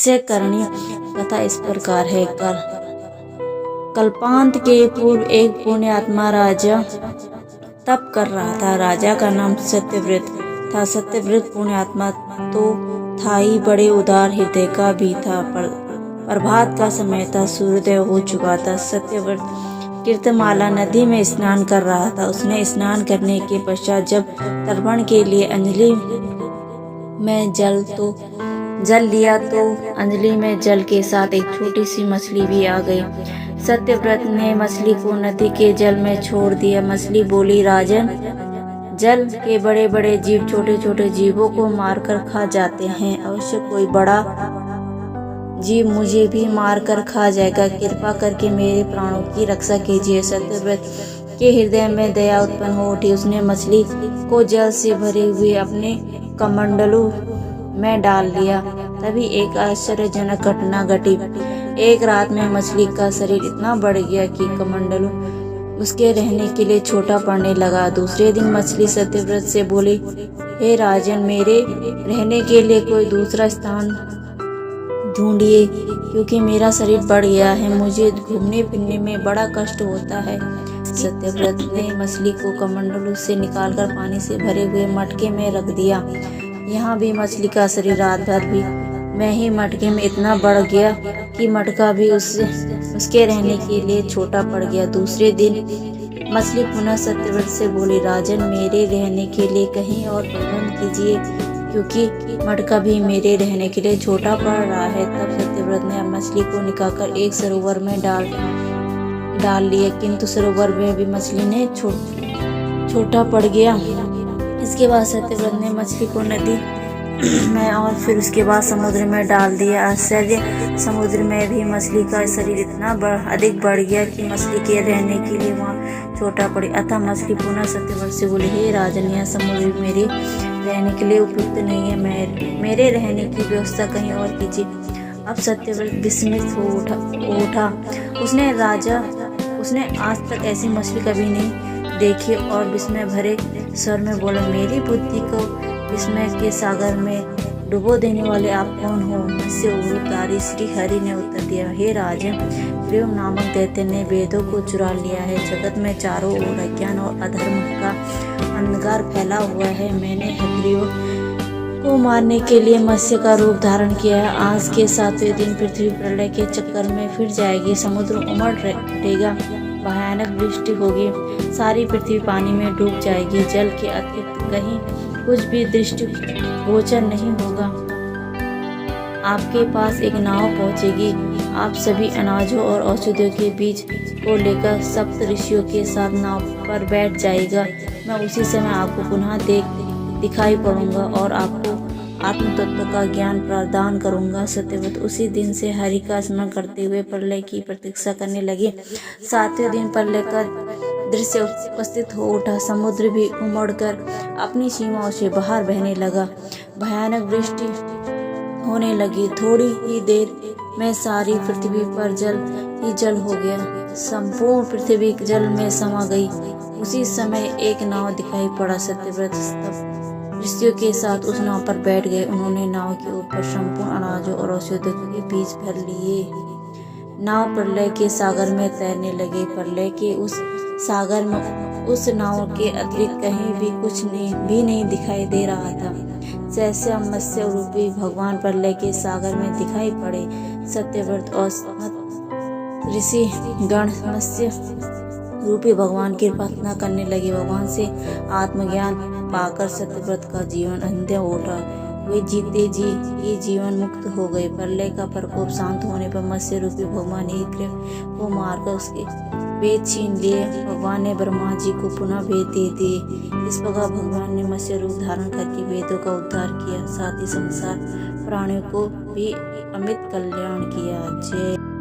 मत्स्य करणी कथा इस प्रकार है। कल्पांत के पूर्व एक पुण्यात्मा राजा तप कर रहा था। राजा का नाम सत्यव्रत था। सत्यव्रत पुण्यात्मा तो था ही, बड़े उदार हृदय का भी था। प्रभात का समय था, सूर्योदय हो चुका था। सत्यव्रत कीर्तमाला नदी में स्नान कर रहा था। उसने स्नान करने के पश्चात जब तर्पण के लिए अंजलि में जल लिया तो अंजलि में जल के साथ एक छोटी सी मछली भी आ गई। सत्यव्रत ने मछली को नदी के जल में छोड़ दिया। मछली बोली, राजन, जल के बड़े बड़े जीव छोटे छोटे जीवों को मारकर खा जाते हैं। अवश्य कोई बड़ा जीव मुझे भी मारकर खा जाएगा। कृपा करके मेरे प्राणों की रक्षा कीजिए। सत्यव्रत के हृदय में दया उत्पन्न हो उठी। उसने मछली को जल से भरे हुए अपने कमंडलू में डाल लिया। तभी एक आश्चर्यजनक घटना घटी। एक रात में मछली का शरीर इतना बढ़ गया कि कमंडलू उसके रहने के लिए छोटा पड़ने लगा। दूसरे दिन मछली सत्यव्रत से बोली, हे राजन, मेरे रहने के लिए कोई दूसरा स्थान ढूंढिए, क्योंकि मेरा शरीर बढ़ गया है। मुझे घूमने फिरने में बड़ा कष्ट होता है। सत्यव्रत ने मछली को कमंडलू से निकालकर पानी से भरे हुए मटके में रख दिया। यहाँ भी मछली का शरीर रात भर भी में ही मटके में इतना बढ़ गया कि मटका भी उसके रहने के लिए छोटा पड़ गया। दूसरे दिन मछली पुनः सत्यव्रत से बोली, राजन, मेरे रहने के लिए कहीं और प्रबंध कीजिए, क्योंकि मटका भी मेरे रहने के लिए छोटा पड़ रहा है। तब सत्यव्रत ने मछली को निकालकर एक सरोवर में डाल लिया, किंतु सरोवर में भी मछली ने छोटा पड़ गया। इसके बाद सत्यव्रत ने मछली को नदी में और फिर उसके बाद समुद्र में डाल दिया। आश्चर्य, समुद्र में भी मछली का शरीर इतना अधिक बढ़ गया कि मछली के रहने के लिए वहाँ छोटा पड़ी। अतः मछली पुनः सत्यव्रत से बोली, हे राजन, यह समुद्र मेरे रहने के लिए उपयुक्त नहीं है। मेरे रहने की व्यवस्था कहीं और कीजिए। अब सत्यव्रत विस्मित हो उठा। उसने आज तक ऐसी मछली कभी नहीं देखी और विस्मय भरे स्वर में बोला, मेरी बुद्धि को विस्मय के सागर में डुबो देने वाले आप कौन हो? मत्स्य उद्धारी श्री हरि ने उत्तर दिया, हे राजन, प्रेम नामक दैत्य ने वेदों को चुरा लिया है। जगत में चारों ओर अज्ञान और अधर्म का अंधकार फैला हुआ है। मैंने हत्रियों को मारने के लिए मत्स्य का रूप धारण किया है। आज के 7वें दिन पृथ्वी प्रलय के चक्कर में फिर जाएगी। समुद्र उमड़ उठेगा, भयानक वृष्टि होगी, सारी पृथ्वी पानी में डूब जाएगी। जल के अतिरिक्त कहीं कुछ भी दृष्टि गोचर नहीं होगा। आपके पास एक नाव पहुंचेगी। आप सभी अनाजों और औषधियों के बीज को लेकर सप्त ऋषियों के साथ नाव पर बैठ जाएगा। मैं उसी समय आपको पुनः दिखाई पड़ूंगा और आपको आत्म तत्व का ज्ञान प्रदान करूंगा। सत्यव्रत उसी दिन से हरि का स्मरण करते हुए प्रलय की प्रतीक्षा करने लगे। 7वें दिन प्रलय का दृश्य उपस्थित हो उठा। समुद्र भी उमड़कर अपनी सीमाओं से बाहर बहने लगा। भयानक वृष्टि होने लगी। थोड़ी ही देर में सारी पृथ्वी पर जल ही जल हो गया। संपूर्ण पृथ्वी जल में समा गई। उसी समय एक नाव दिखाई पड़ा। सत्यव्रत तब ऋषियों के साथ उस नाव पर बैठ गए। उन्होंने नाव के ऊपर संपूर्ण अनाजों और औषधियों के बीज भर लिए। नाव प्रलय के सागर में तैरने लगे। प्रलय के उस सागर में उस नाव के अतिरिक्त कहीं भी कुछ भी नहीं दिखाई दे रहा था। जैसे मत्स्य रूपी भगवान प्रलय के सागर में दिखाई पड़े। सत्यव्रत और ऋषि गण मत्स्य रूपी भगवान की प्रार्थना करने लगे। भगवान से आत्मज्ञान पाकर सत्यव्रत का जीवन अंधेरा उठा। वे जीते जी ये जीवन मुक्त हो गए। प्रलय का प्रकोप शांत होने पर मत्स्य रूपी भगवान इंद्र को मारकर उसके वेद छीन लिए। भगवान ने ब्रह्मा जी को पुनः वेद दे दिए। इस प्रकार भगवान ने मत्स्य रूप धारण करके वेदों का उद्धार किया, साथ ही संसार प्राणियों को भी अमित कल्याण किया। जय।